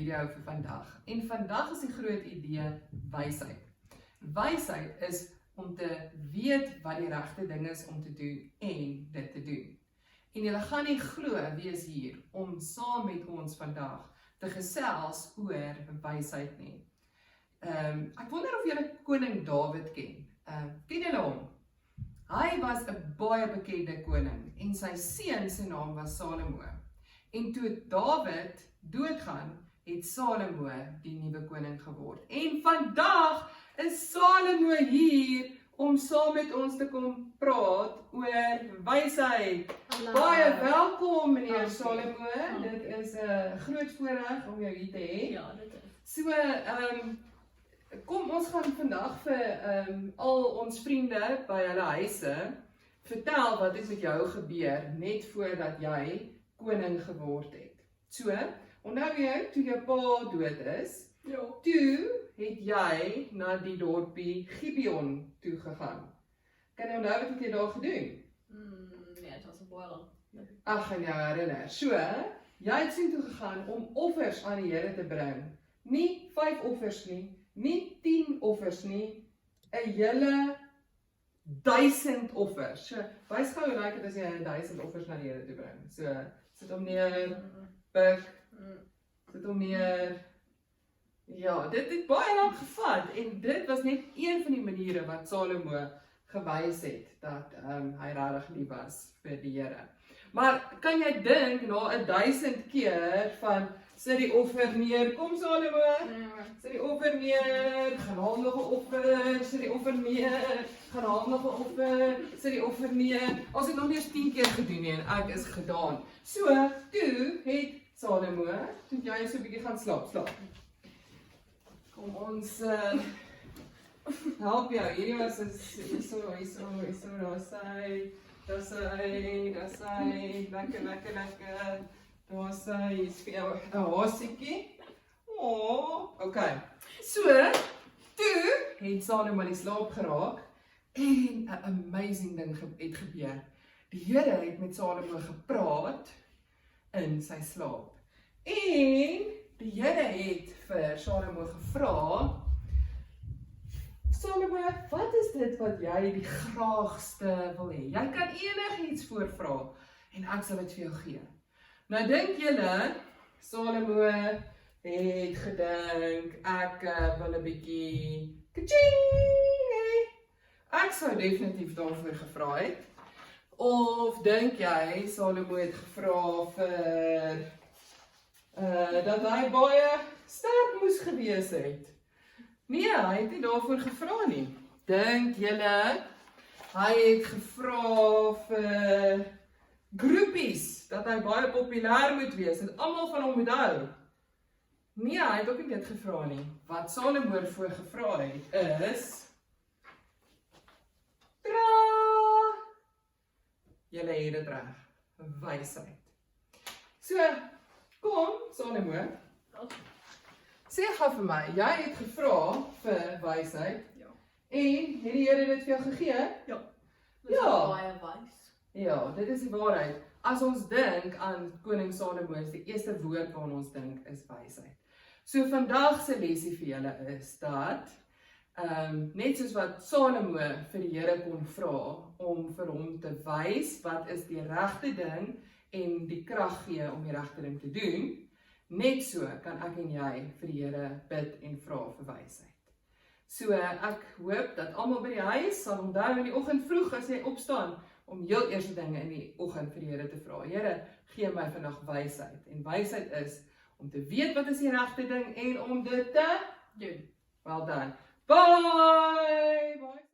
video vir vandag. En vandag is die groot idee wysheid. Wysheid is om te weet wat die regte ding is om te doen en dit te doen. En julle gaan nie glo wie is hier om saam met ons vandag te gesels oor wysheid nie. Ek wonder of julle koning Dawid ken. Ken julle hom? Hy was 'n baie bekende koning en sy seun se naam was Salomo. En toe Dawid doodgaan, het Salomo die nuwe koning geword. En vandag is Salomo hier om saam met ons te kom praat oor wysheid. Baie welkom meneer Salomo. Dit is 'n groot voorreg om jou hier te hê. Ja, dit is. So, kom ons gaan vandag vir al ons vriende by hulle huise vertel wat het met jou gebeur net voordat jy koning geword het. So, onthou jy toe jou pa dood is, Ja. toe het jy na die dorpie Gibeon toe gegaan. Kan jy onthou wat het jy daar gedoen? Nee, het was 'n baie lang. Ag, gaan jou herinner. So, jy het sien toe gegaan om offers aan die Here te bring. Nie 5 offers nie 10 offers nie, 'n hele 1000 offers. So, wys gou hoe lyk dit as jy 1000 offers na die Here toe bring. So, sit hom neer, buig, sit hom neer. Ja, dit het baie lank gevat en dit was net een van die maniere wat Salomo gewys het dat hy regtig lief was vir die Here. Maar kan jy dink na 1000 keer van sit die offer neer, kom Salomo, sit die offer neer, gaan haal nog 'n offer, sit die offer neer, gaan haal nog 'n offer, sit die offer neer. Ons het nog nie eens 10 keer gedoen nie en ek is gedaan. So, toe het Salomo, toe jy so 'n bietjie gaan slaap. Kom ons help jou. Hierdie was hierso, daar sy, lekker. Daar sy, hier's vir jou 'n hasiekie. Okay. So, toe het Salomo in slaap geraak en 'n amazing ding het gebeur. Die Here het met Salomo gepraat in sy slaap. En die Here het vir Salomo gevra, Salomo, wat is dit wat jy die graagste wil hê? Jy kan enigiets voorvra en ek sal dit vir jou gee. Nou dink julle, Salomo het gedink, ek wil 'n bietjie ka-ching, ek sou definitief daarvoor gevra het. Of dink jy, Salomo het gevra vir dat hy baie sterk moes gewees het? Nee, hy het nie daarvoor gevra nie. Dink julle, hy het gevra vir groepies, dat hy baie populêr moet wees, en almal van hom moet hou? Nee, hy het ook nie dit gevra nie. Wat Salomo voor gevra het, is julle het dit reg, wysheid. So, kom, Salomo, sê gou vir my, jy het gevra vir wysheid, Ja. en het die Here dit vir jou gegee? Ja. Ja. Baie wys. Ja, dit is die waarheid. As ons dink aan koning Salomo, is die eerste woord waaraan ons dink is wysheid. So vandag se lesie vir julle is dat net soos wat Salomo vir die Here kon vra om vir hom te wys wat is die regte ding en die krag gee om die regte ding te doen, net so kan ek en jy vir die Here bid en vra vir wysheid. So ek hoop dat almal by die huis sal onthou in die oggend vroeg as jy opstaan om heel eerste dinge in die oggend vir die Here te vra. Here, gee my vandag wysheid. En wysheid is om te weet wat is die regte ding en om dit te doen. Well done. Bye! Bye.